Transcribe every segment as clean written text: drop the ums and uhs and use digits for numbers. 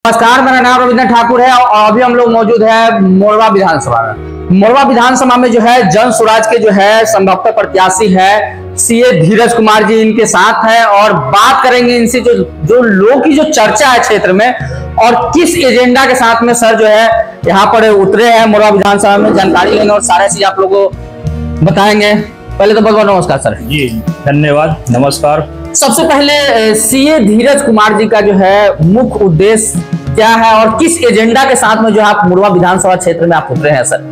नमस्कार, मेरा नाम रविंद्र ठाकुर है और अभी हम लोग मौजूद है मोरवा विधानसभा में। मोरवा विधानसभा में जो है जन स्वराज के जो है संभवतः प्रत्याशी है सीए धीरज कुमार जी इनके साथ है और बात करेंगे इनसे जो लोग की जो चर्चा है क्षेत्र में और किस एजेंडा के साथ में सर जो है यहाँ पर उतरे हैं मोरवा विधानसभा में, जानकारी लेंगे और सारे चीज आप लोगों को बताएंगे। पहले तो बहुत बहुत नमस्कार सर। जी धन्यवाद, नमस्कार। सबसे पहले सीए धीरज कुमार जी का जो है मुख्य उद्देश्य क्या है और किस एजेंडा के साथ में जो आप मोरवा विधानसभा क्षेत्र में आप उतरे हैं सर?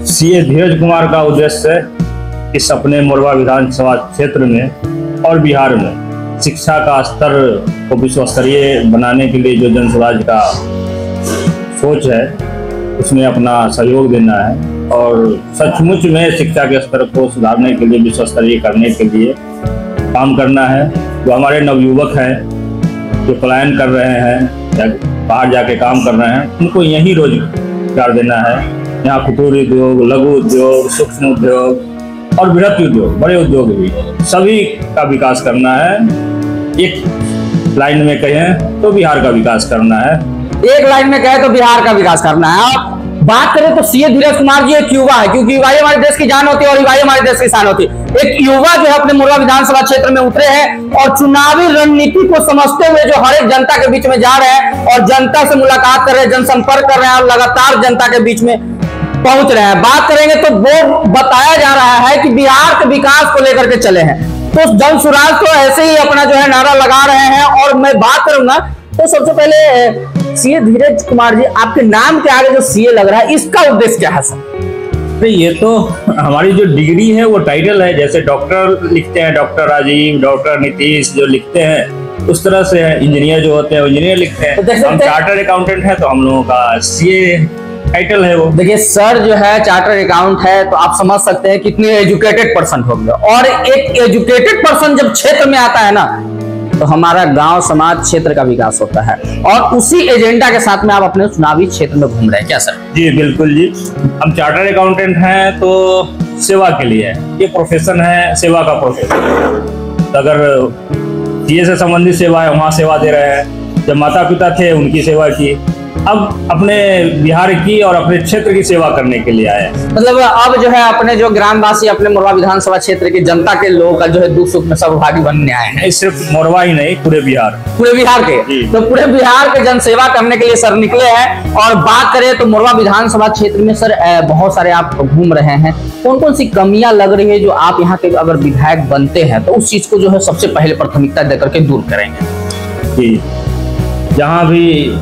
सीए धीरज कुमार का उद्देश्य इस अपने मोरवा विधानसभा क्षेत्र में और बिहार में शिक्षा का स्तर को विश्वस्तरीय बनाने के लिए जो जन स्वराज का सोच है उसमें अपना सहयोग देना है और सचमुच में शिक्षा के स्तर को सुधारने के लिए, विश्वस्तरीय करने के लिए काम करना है। जो हमारे नवयुवक हैं जो पलायन कर रहे हैं या बाहर जाके काम कर रहे हैं उनको यहीं रोजगार देना है। यहाँ कुटीर उद्योग, लघु उद्योग, सूक्ष्म उद्योग और बृहत उद्योग, बड़े उद्योग भी, सभी का विकास करना है। एक लाइन में कहें तो बिहार का विकास करना है। एक लाइन में कहे तो बिहार का विकास करना है। आप बात करें तो सीए धीरज कुमार जी एक युवा है, क्योंकि युवा हमारे देश की जान होती है और युवा हमारे देश की शान होती है। एक युवा जो है अपने मोरवा विधानसभा क्षेत्र में उतरे हैं और चुनावी रणनीति को समझते हुए जो हर एक जनता के बीच में जा रहे हैं और जनता से मुलाकात कर रहे हैं, जनसंपर्क कर रहे हैं और लगातार जनता के बीच में पहुंच रहे हैं। बात करेंगे तो वो बताया जा रहा है कि बिहार के विकास को लेकर के चले हैं, तो जन स्वराज तो ऐसे ही अपना जो है नारा लगा रहे हैं। और मैं बात करूंगा तो सबसे पहले सीए धीरज कुमार जी, आपके नाम के आगे जो सीए लग रहा है इसका उद्देश्य क्या है सर? ये तो हमारी जो डिग्री है वो टाइटल है। जैसे डॉक्टर लिखते हैं, डॉक्टर राजीव, डॉक्टर नीतीश जो लिखते हैं उस तरह से है। इंजीनियर जो होते हैं वो इंजीनियर लिखते हैं। तो हम चार्टर्ड अकाउंटेंट है तो हम लोगों का सीए टाइटल है वो। देखिए सर जो है चार्टर्ड अकाउंट है तो आप समझ सकते हैं कितने एजुकेटेड पर्सन होंगे और एक एजुकेटेड पर्सन जब क्षेत्र में आता है ना तो हमारा गांव समाज क्षेत्र का विकास होता है और उसी एजेंडा के साथ में आप अपने चुनावी क्षेत्र में घूम रहे हैं क्या सर? जी बिल्कुल जी। हम चार्टर्ड अकाउंटेंट हैं तो सेवा के लिए ये प्रोफेशन है, सेवा का प्रोफेशन। तो अगर सीए से संबंधित सेवा है वहाँ सेवा दे रहे हैं। जब माता पिता थे उनकी सेवा की, अब अपने बिहार की और अपने क्षेत्र की सेवा करने के लिए आए। मतलब अब जो है अपने जो ग्रामवासी अपने मोरवा विधानसभा क्षेत्र की जनता के लोगों का जो है दुख सुख में सहभागी बनने आए हैं। सिर्फ मोरवा ही नहीं, पूरे बिहार के तो पूरे बिहार के जन सेवा करने के लिए सर निकले हैं। और बात करें तो मोरवा विधानसभा क्षेत्र में सर बहुत सारे आप घूम रहे हैं, कौन कौन सी कमियां लग रही है जो आप यहाँ के अगर विधायक बनते हैं तो उस चीज को जो है सबसे पहले प्राथमिकता देकर के दूर करेंगे? जी, जहाँ भी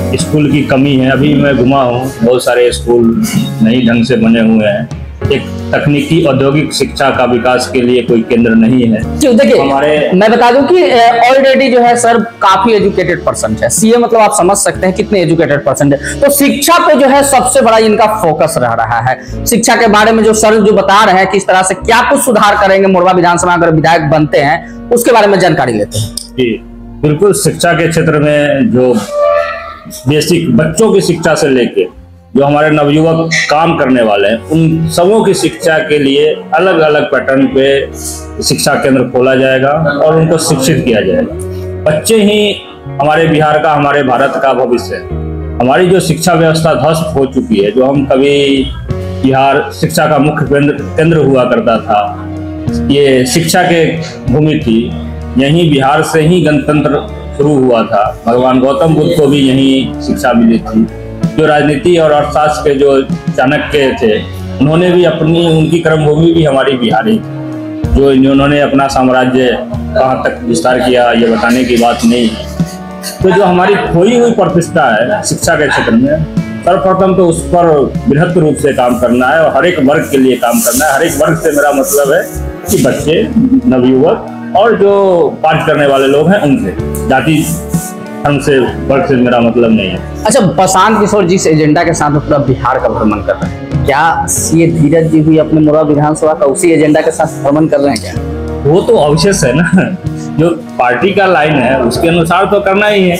स्कूल की कमी है, अभी मैं घुमा हूँ, बहुत सारे स्कूल नई ढंग से बने हुए हैं। एक तकनीकी औद्योगिक शिक्षा का विकास के लिए कोई केंद्र नहीं है। देखिए मैं बता दूं कि ऑलरेडी जो है सर काफी एजुकेटेड पर्सन है। सीए मतलब आप समझ सकते हैं कितने एजुकेटेड पर्सन है। तो शिक्षा पे जो है सबसे बड़ा इनका फोकस रह रहा है। शिक्षा के बारे में जो सर जो बता रहे हैं किस तरह से क्या कुछ सुधार करेंगे मोरवा विधानसभा अगर विधायक बनते हैं, उसके बारे में जानकारी लेते हैं। जी बिल्कुल। शिक्षा के क्षेत्र में जो बेसिक बच्चों की शिक्षा से लेके जो हमारे नवयुवक काम करने वाले हैं उन सबों की शिक्षा के लिए अलग अलग पैटर्न पे शिक्षा केंद्र खोला जाएगा और उनको शिक्षित किया जाएगा। बच्चे ही हमारे बिहार का, हमारे भारत का भविष्य है। हमारी जो शिक्षा व्यवस्था ध्वस्त हो चुकी है, जो हम कभी बिहार शिक्षा का मुख्य केंद्र हुआ करता था, ये शिक्षा के भूमि थी। यहीं बिहार से ही गणतंत्र शुरू हुआ था। भगवान गौतम बुद्ध को भी यहीं शिक्षा मिली थी। जो राजनीति और अर्थशास्त्र के जो चाणक्य थे उन्होंने भी उनकी कर्मभूमि भी हमारी बिहार ही थी। जो उन्होंने अपना साम्राज्य कहाँ तक विस्तार किया ये बताने की बात नहीं है। तो जो हमारी खोई हुई प्रतिष्ठा है शिक्षा के क्षेत्र में, सर्वप्रथम तो उस पर बृहत रूप से काम करना है और हर एक वर्ग के लिए काम करना है। हर एक वर्ग से मेरा मतलब है कि बच्चे, नवयुवक और जो कार्य करने वाले लोग हैं उनसे, जाति धर्म से, वर्ग से मेरा मतलब नहीं है। अच्छा, प्रशांत किशोर जिस एजेंडा के साथ पूरा बिहार का भ्रमण कर रहे हैं, क्या सीए धीरज जी भी अपने मोरवा विधानसभा का उसी एजेंडा के साथ भ्रमण कर रहे हैं क्या? वो तो अवश्य है ना, जो पार्टी का लाइन है उसके अनुसार तो करना ही है।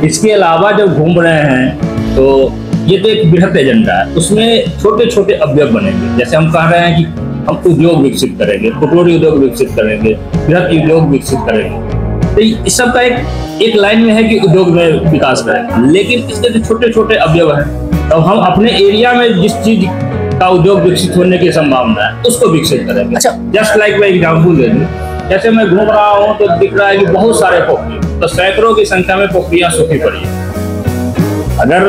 इसके अलावा जब घूम रहे हैं तो ये तो एक बृहत एजेंडा है, उसमें छोटे छोटे अवयव बनेंगे। जैसे हम कह रहे हैं कि हम उद्योग विकसित करेंगे, कुटीर उद्योग विकसित करेंगे, बृहत उद्योग विकसित करेंगे। तो इस सब का एक लाइन में है कि उद्योग में विकास करें, लेकिन इसके जो छोटे छोटे अवयव हैं, तो हम अपने एरिया में जिस चीज का उद्योग विकसित होने की संभावना है उसको विकसित करेंगे। अच्छा, जस्ट लाइक मैं एग्जाम्पल दे दूं, जैसे मैं घूम रहा हूँ तो दिख रहा है कि बहुत सारे पोखरी, तो सैकड़ों की संख्या में पोखरियां सूखी पड़ी है। अगर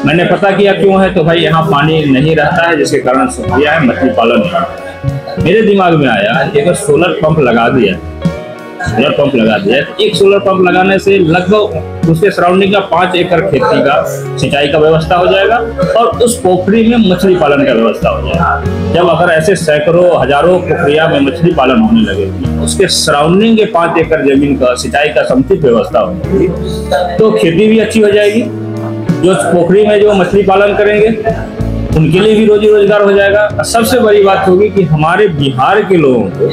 मैंने पता किया क्यों है, तो भाई यहाँ पानी नहीं रहता है जिसके कारण सूख गया है, मछली पालन नहीं होता है। मेरे दिमाग में आया कि अगर सोलर पंप लगा दिया, एक सोलर पंप लगाने से लगभग उसके सराउंडिंग का 5 एकड़ खेती का सिंचाई का व्यवस्था हो जाएगा और उस पोखरी में मछली पालन का व्यवस्था हो जाएगा। जब अगर ऐसे सैकड़ों हजारों पोखरिया में मछली पालन होने लगेगी, उसके सराउंडिंग के 5 एकड़ जमीन का सिंचाई का समुचित व्यवस्था होगी, तो खेती भी अच्छी हो जाएगी। जो पोखरी में जो मछली पालन करेंगे उनके लिए भी रोजी रोजगार हो जाएगा। और सबसे बड़ी बात होगी कि हमारे बिहार के लोगों को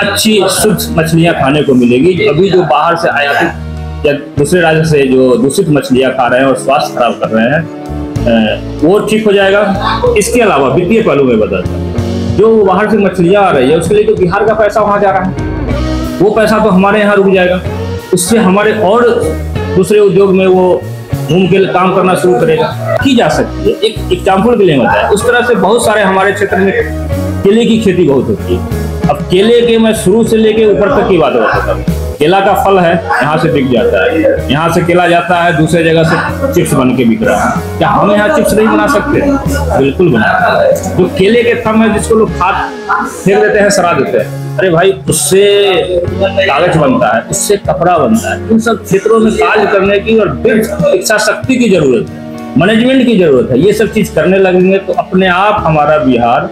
अच्छी शुद्ध मछलियां खाने को मिलेगी। अभी जो बाहर से आयातित या दूसरे राज्य से जो दूषित मछलियां खा रहे हैं और स्वास्थ्य खराब कर रहे हैं, वो ठीक हो जाएगा। इसके अलावा वित्तीय पहलू में बदलता है, जो बाहर से मछलियां आ रही है उसके लिए तो बिहार का पैसा वहां जा रहा है, वो पैसा तो हमारे यहाँ रुक जाएगा। उससे हमारे और दूसरे उद्योग में वो घूम के काम करना शुरू करेगा, की जा सकती है। एक एग्जाम्पल के लिए बताया, उस तरह से बहुत सारे हमारे क्षेत्र में केले की खेती बहुत होती है। अब केले के मैं शुरू से लेके ऊपर तक की बात बताता हूँ। केला का फल है, यहाँ से बिक जाता है, यहाँ से केला जाता है दूसरे जगह से चिप्स बन के बिक रहा है। क्या हम यहाँ चिप्स नहीं बना सकते? बिल्कुल बना। जो केले के थम है जिसको लोग खाद फेंक देते हैं, सड़ा देते हैं, अरे भाई उससे कागज बनता है, उससे कपड़ा बनता है। इन सब क्षेत्रों में कार्य करने की और दृढ़ इच्छा शक्ति की जरूरत है, मैनेजमेंट की जरूरत है। ये सब चीज करने लगेंगे तो अपने आप हमारा बिहार,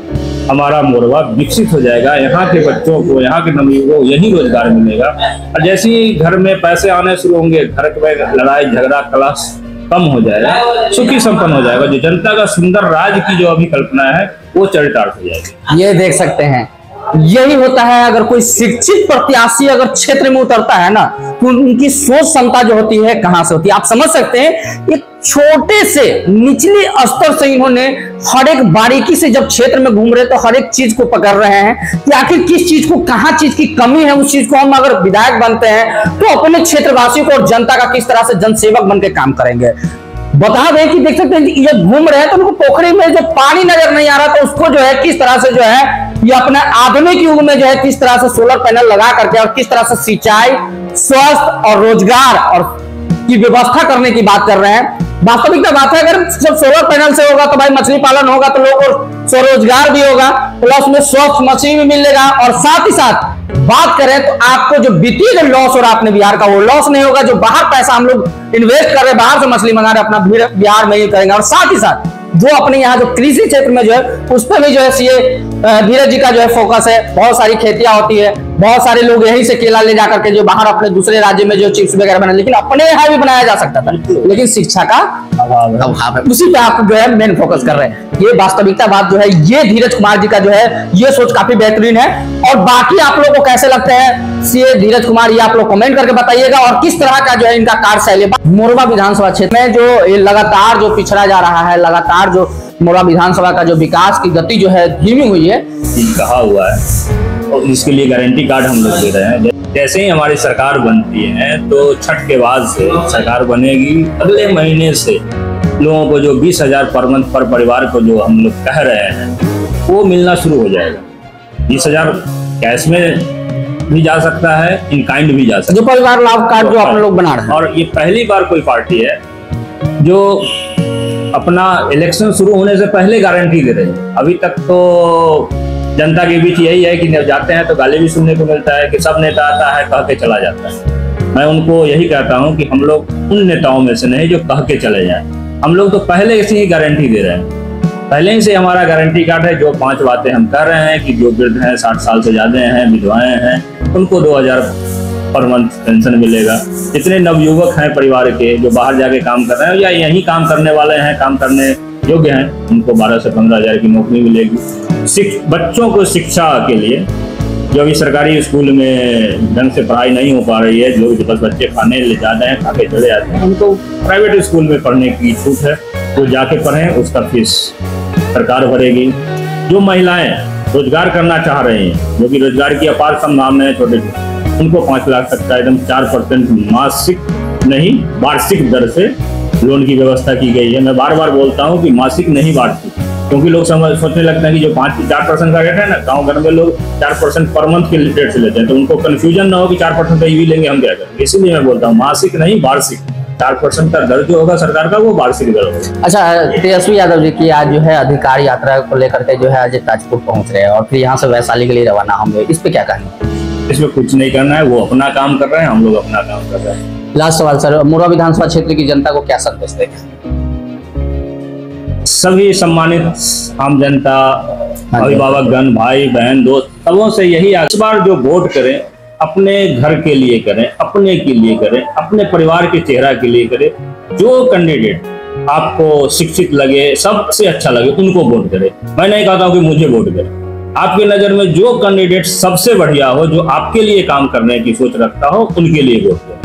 हमारा मोरवा विकसित हो जाएगा। यहाँ के बच्चों को, यहाँ के नवयुवकों को यही रोजगार मिलेगा। और जैसे ही घर में पैसे आने शुरू होंगे, घर में लड़ाई झगड़ा कलह कम हो जाएगा, सुखी संपन्न हो जाएगा। जो जनता का सुंदर राज्य की जो अभी कल्पना है वो चरितार्थ हो जाएगी। ये देख सकते हैं, यही होता है अगर कोई शिक्षित प्रत्याशी अगर क्षेत्र में उतरता है ना, तो उनकी सोच क्षमता जो होती है कहां से होती है आप समझ सकते हैं। एक छोटे से निचले स्तर से इन्होंने हर एक बारीकी से जब क्षेत्र में घूम रहे तो हर एक चीज को पकड़ रहे हैं कि आखिर किस चीज को, कहां चीज की कमी है, उस चीज को हम अगर विधायक बनते हैं तो अपने क्षेत्रवासियों को और जनता का किस तरह से जनसेवक बन के काम करेंगे। बता दें कि देख सकते हैं ये घूम रहे हैं तो उनको पोखरी में जो पानी नजर नहीं आ रहा तो उसको जो है किस तरह से जो है ये अपने आधुनिक युग में जो है किस तरह से सोलर पैनल लगा करके और किस तरह से सिंचाई, स्वास्थ्य और रोजगार और की व्यवस्था करने की बात कर रहे हैं। वास्तविकता बात है, अगर जब सोलर पैनल से होगा तो भाई मछली पालन होगा तो लोगों को स्वरोजगार भी होगा, प्लस में स्वच्छ मछली भी मिलेगा और साथ ही साथ बात करें तो आपको जो वित्तीय जो लॉस हो रहा है अपने बिहार का वो लॉस नहीं होगा। जो बाहर पैसा हम लोग इन्वेस्ट कर रहे हैं, बाहर से मछली मंगा रहे हैं, अपना बिहार में ही करेंगे। और साथ ही साथ जो अपने यहाँ जो कृषि क्षेत्र में जो है उस पर भी जो है सीए धीरज जी का जो है फोकस है। बहुत सारी खेतियां होती है, बहुत सारे लोग यहीं से केला ले जाकर के जो बाहर अपने दूसरे राज्य में जो चिप्स वगैरह बना, लेकिन अपने यहाँ भी बनाया जा सकता था, लेकिन शिक्षा का अभाव है, उसी पे आप जो है मेन फोकस कर रहे हैं। ये वास्तविकता बात जो है, ये धीरज कुमार जी का जो है ये सोच काफी बेहतरीन है। और बाकी आप लोगों को कैसे लगते हैं सीए धीरज कुमार, ये आप लोग कमेंट करके बताइएगा। और किस तरह का जो है इनका कार्यशैली मोरवा विधानसभा क्षेत्र में जो लगातार जो पिछड़ा जा रहा है, लगातार जो मोरवा विधानसभा का जो विकास की गति जो है धीमी हुई है, कहा हुआ है और इसके लिए गारंटी कार्ड हम लोग दे रहे हैं। जैसे ही हमारी सरकार बनती है तो छठ के बाद से सरकार बनेगी, अगले महीने से लोगों को जो 20,000 पर मंथ पर परिवार को जो हम लोग कह रहे हैं वो मिलना शुरू हो जाएगा। 20,000 कैश में भी जा सकता है, इन काइंड भी जा सकता है, जो परिवार लाभ कार्ड जो आप लोग बना रहे हैं। और ये पहली बार कोई पार्टी है जो अपना इलेक्शन शुरू होने से पहले गारंटी दे रही है। अभी तक तो जनता के बीच यही है कि जब जाते हैं तो गाली भी सुनने को मिलता है कि सब नेता आता है कह के चला जाता है। मैं उनको यही कहता हूं कि हम लोग उन नेताओं में से नहीं जो कह के चले जाएं। हम लोग तो पहले से ही गारंटी दे रहे हैं, पहले ही से हमारा गारंटी कार्ड है। जो 5 बातें हम कर रहे हैं कि जो वृद्ध हैं, 60 साल से ज्यादा हैं, विधवाएं हैं, उनको 2,000 पर मंथ पेंशन मिलेगा। जितने नवयुवक हैं परिवार के जो बाहर जाके काम कर रहे हैं या यहीं काम करने वाले हैं, काम करने योग्य हैं, उनको 12 से 15,000 की नौकरी मिलेगी। बच्चों को शिक्षा के लिए जो अभी सरकारी स्कूल में ढंग से पढ़ाई नहीं हो पा रही है, जो बस बच्चे खाने ले जाते हैं, खा के चले जाते हैं, उनको प्राइवेट स्कूल में पढ़ने की छूट है, वो जाके पढ़ें, उसका फीस सरकार भरेगी। जो महिलाएं रोजगार करना चाह रही हैं, जो कि रोजगार की अपार संभावना है, छोटे उनको 5 लाख तक का एकदम 4% मासिक नहीं वार्षिक दर से लोन की व्यवस्था की गई है। मैं बार बार बोलता हूँ कि मासिक नहीं वार्षिक, क्योंकि लोग सोचने लगते हैं कि जो 4% का रेट है ना, गाँव घर में लोग 4% पर मंथ के रेट से लेते हैं, तो उनको कंफ्यूजन ना हो कि 4% का ईवी लेंगे हम क्या करेंगे। इसीलिए मैं बोलता हूँ मासिक नहीं वार्षिक, 4% का दर जो होगा सरकार का वो वार्षिक दर होगा। अच्छा, तेजस्वी यादव जी की आज जो है अधिकार यात्रा को लेकर के जो है आज ताजपुर पहुंच रहे हैं और फिर यहाँ से वैशाली के लिए रवाना होंगे, इस पे क्या कहना? इसमें कुछ नहीं करना है, वो अपना काम कर रहे हैं, हम लोग अपना काम कर रहे हैं। लास्ट सवाल सर, मुरवा विधानसभा क्षेत्र की जनता को क्या संदेश देंगे? सभी सम्मानित आम जनता, अभिभावकगण, भाई बहन, दोस्त, सबों से यही इस बार जो वोट करें अपने घर के लिए करें, अपने के लिए करें, अपने परिवार के चेहरा के लिए करें। जो कैंडिडेट आपको शिक्षित लगे, सबसे अच्छा लगे, उनको वोट करें। मैं नहीं कहता हूं कि मुझे वोट करें, आपकी नजर में जो कैंडिडेट सबसे बढ़िया हो, जो आपके लिए काम करने की सोच रखता हो, उनके लिए वोट करें।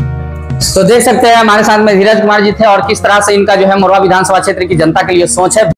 तो देख सकते हैं हमारे साथ में धीरज कुमार जी थे और किस तरह से इनका जो है मुरवा विधानसभा क्षेत्र की जनता के लिए सोच है।